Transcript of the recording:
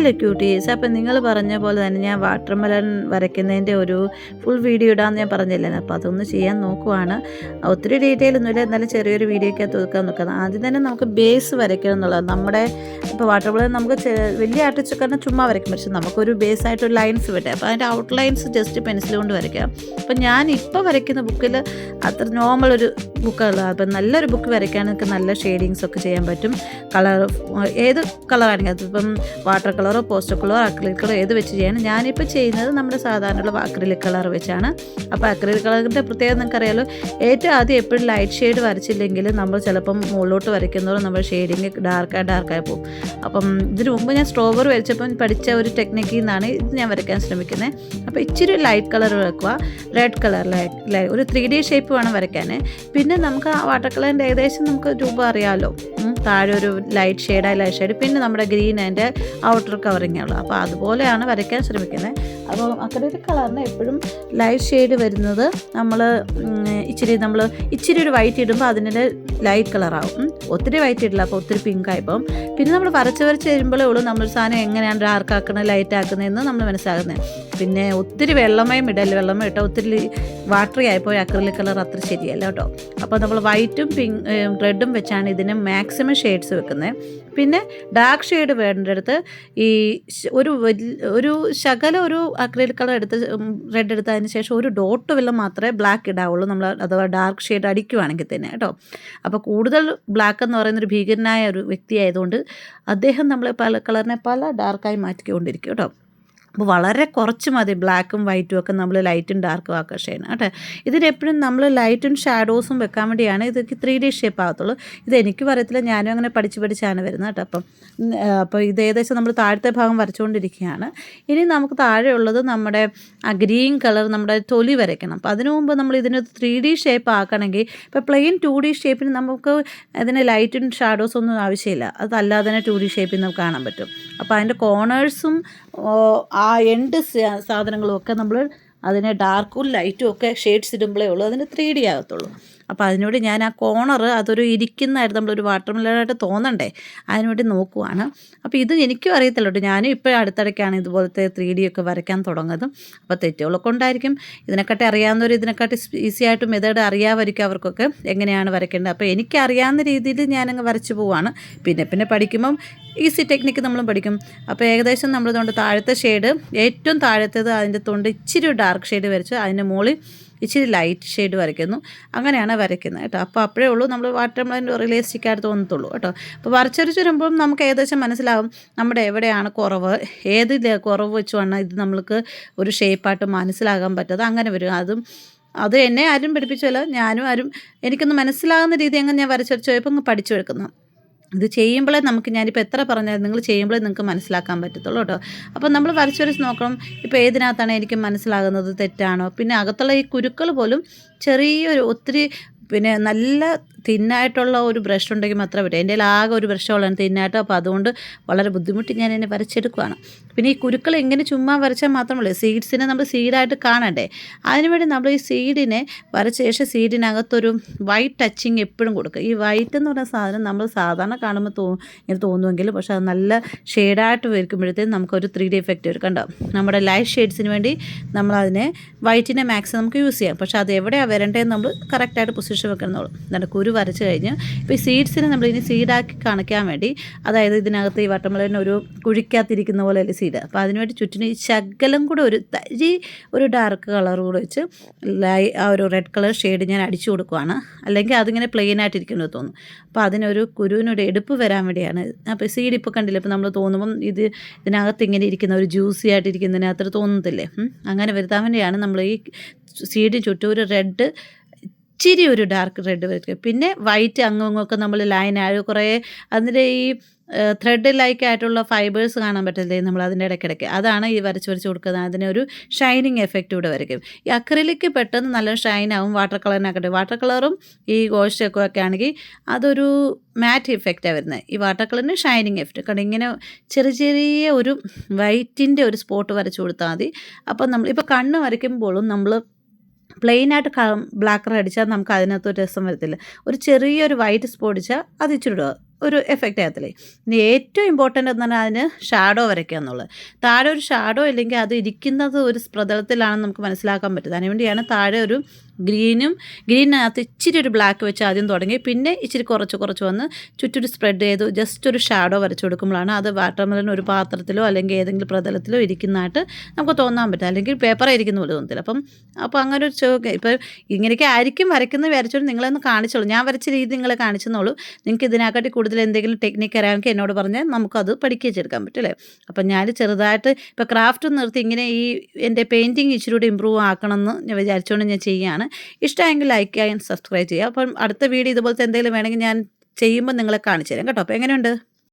Hello quotes. അപ്പം നിങ്ങൾ പറഞ്ഞ പോലെ തന്നെ ഞാൻ വാട്ടർ മെലൺ വരയ്ക്കുന്നതിൻ്റെ ഒരു ഫുൾ വീഡിയോ ഇടാമെന്ന് ഞാൻ പറഞ്ഞില്ലേ. അപ്പോൾ അതൊന്ന് ചെയ്യാൻ നോക്കുവാണ്. ഒത്തിരി ഡീറ്റെയിൽ ഒന്നുമില്ല, എന്നാലും ചെറിയൊരു വീഡിയോയ്ക്കകത്ത് ഒതുക്കാൻ നോക്കുന്നത്. ആദ്യം തന്നെ നമുക്ക് ബേസ് വരയ്ക്കണം എന്നുള്ളത്. നമ്മുടെ ഇപ്പോൾ വാട്ടർ മെലൺ നമുക്ക് വലിയ ആർട്ടിസ്റ്റൊക്കെ ചുമ്മാ വരയ്ക്കും, പക്ഷെ നമുക്കൊരു ബേസായിട്ടൊരു ലൈൻസ് വിട്ടേ. അപ്പോൾ അതിൻ്റെ ഔട്ട് ലൈൻസ് ജസ്റ്റ് പെൻസിൽ കൊണ്ട് വരയ്ക്കാം. അപ്പം ഞാൻ ഇപ്പോൾ വരയ്ക്കുന്ന ബുക്കിൽ അത്ര നോർമൽ ഒരു ബുക്കുള്ള, അപ്പം നല്ലൊരു ബുക്ക് വരയ്ക്കാനൊക്കെ നല്ല ഷെയ്ഡിങ്സ് ഒക്കെ ചെയ്യാൻ പറ്റും. കളർ ഏത് കളറാണെങ്കിൽ അതിപ്പം വാട്ടർ കളറോ പോസ്റ്റർ കളറോ അക്രിലിക് കളറോ ഏത് വെച്ച് ചെയ്യാണ്. ഞാനിപ്പോൾ ചെയ്യുന്നത് നമ്മുടെ സാധാരണയുള്ള അക്രിലിക് കളർ വെച്ചാണ്. അപ്പോൾ അക്രിലിക് കളറിൻ്റെ പ്രത്യേകത നിങ്ങൾക്കറിയാലോ, ഏറ്റവും ആദ്യം എപ്പോഴും ലൈറ്റ് ഷെയ്ഡ് വരച്ചില്ലെങ്കിൽ നമ്മൾ ചിലപ്പം മുകളിലോട്ട് വരയ്ക്കുന്നതോ നമ്മുടെ ഷെയ്ഡിങ് ഡാർക്കായി പോകും. അപ്പം ഇതിന് മുമ്പ് ഞാൻ സ്ട്രോബെറി വരച്ചപ്പം പഠിച്ച ഒരു ടെക്നിക്കിൽ നിന്നാണ് ഇത് ഞാൻ വരയ്ക്കാൻ ശ്രമിക്കുന്നത്. അപ്പോൾ ഇച്ചിരി ലൈറ്റ് കളർ വെക്കുക, റെഡ് കളറിലെ ഒരു 3D ഷേപ്പ് വേണം വരയ്ക്കാൻ. പിന്നെ നമുക്ക് ആ വാട്ടർ കളറിൻ്റെ ഏകദേശം നമുക്ക് രൂപം അറിയാമല്ലോ. താഴെ ഒരു ലൈറ്റ് ഷെയ്ഡ്, പിന്നെ നമ്മുടെ ഗ്രീൻ അതിൻ്റെ ഔട്ടർ കവറിങ് ഉള്ളു. അപ്പോൾ അതുപോലെയാണ് വരയ്ക്കാൻ ശ്രമിക്കുന്നത്. അപ്പോൾ അക്രിലിക് കളറിന് എപ്പോഴും ലൈറ്റ് ഷെയ്ഡ് വരുന്നത് നമ്മൾ ഇച്ചിരി ഒരു വൈറ്റ് ഇടുമ്പോൾ അതിൻ്റെ ലൈറ്റ് കളറാവും. ഒത്തിരി വൈറ്റ് ഇടില്ല, അപ്പോൾ ഒത്തിരി പിങ്കായിപ്പോൾ. പിന്നെ നമ്മൾ വരച്ച് വരുമ്പോഴേ ഉള്ളൂ നമ്മൾ സാധനം എങ്ങനെയാണ് ഡാർക്ക് ആക്കുന്നത് ലൈറ്റ് ആക്കുന്നതെന്ന് നമ്മൾ മനസ്സിലാക്കുന്നത്. പിന്നെ ഒത്തിരി വെള്ളമയം ഇട്ടാൽ ഒത്തിരി വാട്ടറി ആയിപ്പോൾ അക്രിലിക് കളർ അത്ര ശരിയല്ല കേട്ടോ. അപ്പോൾ നമ്മൾ വൈറ്റും റെഡും വെച്ചാണ് ഇതിന് മാക്സിമം ഷെയ്ഡ്സ് വെക്കുന്നത്. പിന്നെ ഡാർക്ക് ഷെയ്ഡ് വേണ്ടടുത്ത് ഈ ഒരു ശകലം ഒരു അക്രിലിക് കളർ റെഡ് എടുത്തതിന് ശേഷം ഒരു ഡോട്ട് വല്ലതും മാത്രമേ ബ്ലാക്ക് ഇടാവുള്ളൂ നമ്മൾ, അഥവാ ഡാർക്ക് ഷെയ്ഡ് അടിക്കുവാണെങ്കിൽ തന്നെ കേട്ടോ. അപ്പോൾ കൂടുതൽ ബ്ലാക്ക് എന്ന് പറയുന്നൊരു ഭീകരനായ ഒരു വ്യക്തിയായതുകൊണ്ട് അദ്ദേഹം നമ്മളെ പല കളറിനെ പല ഡാർക്കായി മാറ്റിക്കൊണ്ടിരിക്കും കേട്ടോ. അപ്പോൾ വളരെ കുറച്ച് മതി ബ്ലാക്കും വൈറ്റും ഒക്കെ നമ്മൾ ലൈറ്റും ഡാർക്കും ആക്കുക ചെയ്യണം കേട്ടോ. ഇതിനെപ്പോഴും നമ്മൾ ലൈറ്റും ഷാഡോസും വെക്കാൻ വേണ്ടിയാണ് ഇതൊക്കെ 3D ഷേപ്പ് ആകത്തുള്ളൂ. ഇതെനിക്ക് പറയത്തില്ല, ഞാനും അങ്ങനെ പഠിച്ചാണ് വരുന്നത് കേട്ടോ. അപ്പോൾ ഇത് ഏകദേശം നമ്മൾ താഴത്തെ ഭാഗം വരച്ചുകൊണ്ടിരിക്കുകയാണ്. ഇനി നമുക്ക് താഴെയുള്ളത് നമ്മുടെ ഗ്രീൻ കളർ നമ്മുടെ തൊലി വരയ്ക്കണം. അപ്പോൾ അതിനു മുമ്പ് നമ്മൾ ഇതിന് 3D ഷേപ്പ് ആക്കണമെങ്കിൽ ഇപ്പോൾ പ്ലെയിൻ 2D ഷേപ്പിന് നമുക്ക് അതിന് ലൈറ്റും ഷാഡോസും ഒന്നും ആവശ്യമില്ല. അതല്ലാതെ തന്നെ 2D ഷേപ്പിൽ നമുക്ക് കാണാൻ പറ്റും. അപ്പോൾ അതിൻ്റെ കോർണേഴ്സും ആ എൻഡ് സാധനങ്ങളും ഒക്കെ നമ്മൾ അതിനെ ഡാർക്കും ലൈറ്റും ഒക്കെ ഷെയ്ഡ്സ് ഇടുമ്പോഴേ ഉള്ളൂ അതിന് 3D ആകത്തുള്ളൂ. അപ്പോൾ അതിനോട് ഞാൻ ആ കോർണർ അതൊരു ഇരിക്കുന്നതായിട്ട് നമ്മളൊരു വാട്ടർ മെലണായിട്ട് തോന്നണ്ടേ, അതിനുവേണ്ടി നോക്കുവാണ്. അപ്പോൾ ഇത് എനിക്കും അറിയത്തില്ല കേട്ടോ, ഞാനും ഇപ്പോൾ അടുത്തിടയ്ക്കാണ് ഇതുപോലത്തെ 3D ഒക്കെ വരയ്ക്കാൻ തുടങ്ങുന്നത്. അപ്പോൾ തെറ്റുകളൊക്കെ ഉണ്ടായിരിക്കും. ഇതിനെക്കാട്ടി അറിയാവുന്നവർ ഇതിനെക്കാട്ടി ഈസി ആയിട്ട് മെത്തേഡ് അറിയാമായിരിക്കും അവർക്കൊക്കെ എങ്ങനെയാണ് വരയ്ക്കേണ്ടത്. അപ്പോൾ എനിക്കറിയാവുന്ന രീതിയിൽ ഞാനങ്ങ് വരച്ച് പോവാണ്. പിന്നെ പഠിക്കുമ്പം ഈസി ടെക്നിക്ക് നമ്മളും പഠിക്കും. അപ്പോൾ ഏകദേശം നമ്മളിതുകൊണ്ട് താഴത്തെ ഷെയ്ഡ് ഏറ്റവും താഴത്തേത് അതിൻ്റെ തൊണ്ട് ഇച്ചിരി ഡാർക്ക് ഷെയ്ഡ് വരച്ച് അതിൻ്റെ മുകളിൽ ഇച്ചിരി ലൈറ്റ് ഷെയ്ഡ് വരയ്ക്കുന്നു. അങ്ങനെയാണ് വരയ്ക്കുന്നത് കേട്ടോ. അപ്പോൾ അപ്പോഴേ ഉള്ളൂ നമ്മൾ വാട്ടർ മെലൺ റിയലിസ്റ്റിക് ആയിട്ട് തോന്നത്തുള്ളൂ കേട്ടോ. അപ്പോൾ വരച്ചരച്ച് വരുമ്പം നമുക്ക് ഏകദേശം മനസ്സിലാവും നമ്മുടെ എവിടെയാണ് കുറവ്, ഏത് കുറവ് വെച്ചുമാണ് ഇത് നമ്മൾക്ക് ഒരു ഷേപ്പായിട്ട് മനസ്സിലാകാൻ പറ്റത്. അങ്ങനെ വരും. അത് എന്നെ ആരും പഠിപ്പിച്ചല്ല, എനിക്കൊന്ന് മനസ്സിലാകുന്ന രീതി അങ്ങനെ ഞാൻ വരച്ചരച്ച് പോയപ്പോൾ അങ്ങ് പഠിച്ചു വെക്കുന്നു. ഇത് ചെയ്യുമ്പോഴേ ഞാനിപ്പോൾ എത്ര പറഞ്ഞാലും നിങ്ങൾ ചെയ്യുമ്പോഴേ നിങ്ങൾക്ക് മനസ്സിലാക്കാൻ പറ്റത്തുള്ളൂ കേട്ടോ. അപ്പോൾ നമ്മൾ വരച്ച് നോക്കണം, ഇപ്പോൾ ഏതിനകത്താണ് എനിക്ക് മനസ്സിലാകുന്നത് തെറ്റാണോ. പിന്നെ അകത്തുള്ള ഈ കുരുക്കൾ പോലും ചെറിയൊരു ഒത്തിരി പിന്നെ നല്ല തിന്നായിട്ടുള്ള ഒരു ബ്രഷ് ഉണ്ടെങ്കിൽ മാത്രമേ പറ്റും. എൻ്റെ ആകെ ഒരു ബ്രഷുള്ളതാണ് തിന്നായിട്ട്. അപ്പോൾ അതുകൊണ്ട് വളരെ ബുദ്ധിമുട്ടി ഞാൻ എന്നെ വരച്ചെടുക്കുകയാണ്. പിന്നെ ഈ കുരുക്കൾ എങ്ങനെ ചുമ്മാ വരച്ചാൽ മാത്രമല്ല, സീഡ്സിനെ നമ്മൾ സീഡായിട്ട് കാണണ്ടേ. അതിനുവേണ്ടി നമ്മൾ ഈ സീഡിനെ വരച്ച ശേഷം സീഡിനകത്തൊരു വൈറ്റ് ടച്ചിങ് എപ്പോഴും കൊടുക്കുക. ഈ വൈറ്റ് എന്ന് പറയുന്ന സാധനം നമ്മൾ സാധാരണ കാണുമ്പോൾ ഇങ്ങനെ തോന്നുമെങ്കിലും പക്ഷേ അത് നല്ല ഷെയ്ഡായിട്ട് വരയ്ക്കുമ്പോഴത്തേക്കും നമുക്കൊരു 3D എഫക്റ്റ് വരും. കണ്ടോ, നമ്മുടെ ലൈറ്റ് ഷെയ്ഡ്സിന് വേണ്ടി നമ്മളതിനെ വൈറ്റിനെ മാക്സിമം നമുക്ക് യൂസ് ചെയ്യാം. പക്ഷേ അത് എവിടെയാണ് വരേണ്ടതെന്ന് നമ്മൾ കറക്റ്റായിട്ട് പൊസിഷൻ വെക്കുന്നുള്ളൂ. എന്നിട്ട് കുരു വരച്ച് കഴിഞ്ഞ് ഇപ്പോൾ ഈ സീഡ്സിനെ നമ്മളിനി സീഡാക്കി കാണിക്കാൻ വേണ്ടി, അതായത് ഇതിനകത്ത് ഈ വാട്ടർ മെലൺ ഒരു കുഴിക്കാത്തിരിക്കുന്ന പോലെ അല്ലേ സീഡ്. അപ്പോൾ അതിനുവേണ്ടി ചുറ്റിന് ഈ ശകലം കൂടെ ഒരു ഡാർക്ക് കളർ കൂടെ വെച്ച് ആ ഒരു റെഡ് കളർ ഷെയ്ഡ് ഞാൻ അടിച്ചു കൊടുക്കുവാണ്. അല്ലെങ്കിൽ അതിങ്ങനെ പ്ലെയിൻ ആയിട്ടിരിക്കുന്നത് തോന്നും. അപ്പോൾ അതിനൊരു കുരുവിനൊരു എടുപ്പ് വരാൻ വേണ്ടിയാണ്. അപ്പോൾ സീഡ് ഇപ്പോൾ കണ്ടില്ല, ഇപ്പോൾ നമ്മൾ തോന്നുമ്പം ഇതിനകത്ത് ഇങ്ങനെ ഇരിക്കുന്ന ഒരു ജ്യൂസി ആയിട്ടിരിക്കുന്നതിനകത്ത് തോന്നത്തില്ലേ, അങ്ങനെ വരുത്താൻ വേണ്ടിയാണ് നമ്മൾ ഈ സീഡിന് ചുറ്റും ഒരു റെഡ് ഇച്ചിരി ഒരു ഡാർക്ക് റെഡ് വരയ്ക്കുക. പിന്നെ വൈറ്റ് അങ്ങൊക്കെ നമ്മൾ ലൈൻ കുറേ അതിൻ്റെ ഈ ത്രെഡ് ലൈക്ക് ആയിട്ടുള്ള ഫൈബേഴ്സ് കാണാൻ പറ്റില്ലേ നമ്മൾ അതിൻ്റെ ഇടയ്ക്കിടയ്ക്ക്, അതാണ് ഈ വരച്ച് കൊടുക്കുന്നത്. അതിനൊരു ഷൈനിങ് എഫക്റ്റ് കൂടെ വരയ്ക്കും. ഈ അക്രിലിക്ക് പെട്ടെന്ന് നല്ല ഷൈനാവും. വാട്ടർ കളറിനാക്കട്ടെ, വാട്ടർ കളറും ഈ ഗോൾഡൊക്കെ ഒക്കെ ആണെങ്കിൽ അതൊരു മാറ്റ് ഇഫക്റ്റാണ് വരുന്നത്. ഈ വാട്ടർ കളറിന് ഷൈനിങ് എഫക്റ്റ് കാരണം ഇങ്ങനെ ചെറിയ ഒരു വൈറ്റിൻ്റെ ഒരു സ്പോട്ട് വരച്ച് കൊടുത്താൽ മതി. അപ്പം നമ്മൾ ഇപ്പോൾ കണ്ണ് വരയ്ക്കുമ്പോഴും നമ്മൾ പ്ലെയിനായിട്ട് ബ്ലാക്ക് കളർ അടിച്ചാൽ നമുക്ക് അതിനകത്തൊരു രസം വരത്തില്ല. ഒരു ചെറിയൊരു വൈറ്റ് സ്പോട്ട് അടിച്ചാൽ അത് ഇച്ചിരി ഒരു എഫക്റ്റ് ആകത്തില്ലേ. ഇനി ഏറ്റവും ഇമ്പോർട്ടൻ്റ് എന്ന് പറഞ്ഞാൽ അതിന് ഷാഡോ വരയ്ക്കുക എന്നുള്ളത്. താഴെ ഒരു ഷാഡോ ഇല്ലെങ്കിൽ അത് ഇരിക്കുന്നത് ഒരു പ്രതലത്തിലാണെന്ന് നമുക്ക് മനസ്സിലാക്കാൻ പറ്റും. അതിനുവേണ്ടിയാണ് താഴെ ഒരു ഗ്രീനിനകത്ത് ഇച്ചിരി ഒരു ബ്ലാക്ക് വെച്ച് ആദ്യം തുടങ്ങി, പിന്നെ ഇച്ചിരി കുറച്ച് വന്ന് ചുറ്റൊരു സ്പ്രെഡ് ചെയ്ത് ജസ്റ്റ് ഒരു ഷാഡോ വരച്ച് കൊടുക്കുമ്പോഴാണ് അത് വാട്ടർമെലൻ ഒരു പാത്രത്തിലോ അല്ലെങ്കിൽ ഏതെങ്കിലും പ്രതലത്തിലോ ഇരിക്കുന്നതായിട്ട് നമുക്ക് തോന്നാൻ പറ്റും. അല്ലെങ്കിൽ പേപ്പർ ഇരിക്കുന്ന പോലെ തോന്നത്തില്ല. അപ്പോൾ അങ്ങനെ ഒരു ഇപ്പോൾ ഇങ്ങനെയൊക്കെ ആയിരിക്കും വരയ്ക്കുന്നത് വിചാരിച്ചോളൂ. നിങ്ങളൊന്ന് കാണിച്ചോളൂ. ഞാൻ വരച്ച രീതി നിങ്ങളെ കാണിച്ചെന്നുള്ളൂ. നിങ്ങൾക്ക് ഇതിനെക്കാട്ടി കൂടുതൽ എന്തെങ്കിലും ടെക്നിക്ക് അറിയാമെങ്കിൽ എന്നോട് പറഞ്ഞാൽ നമുക്കത് പഠിക്കുകയെടുക്കാൻ പറ്റും അല്ലേ. അപ്പം ഞാൻ ചെറുതായിട്ട് ഇപ്പോൾ ക്രാഫ്റ്റ് നിർത്തി ഇങ്ങനെ ഈ എൻ്റെ പെയിൻറ്റിങ് ഇച്ചിരി കൂടി ഇമ്പ്രൂവ് ആക്കണമെന്ന് ഞാൻ വിചാരിച്ചുകൊണ്ട് ഞാൻ ചെയ്യുകയാണ്. ഇഷ്ടമെങ്കിൽ ലൈക്ക് ചെയ്യാൻ സബ്സ്ക്രൈബ് ചെയ്യുക. അപ്പം അടുത്ത വീഡിയോ ഇതുപോലത്തെ എന്തെങ്കിലും വേണമെങ്കിൽ ഞാൻ ചെയ്യുമ്പോൾ നിങ്ങളെ കാണിച്ചു തരാം കേട്ടോ. അപ്പോൾ എങ്ങനെയുണ്ട്?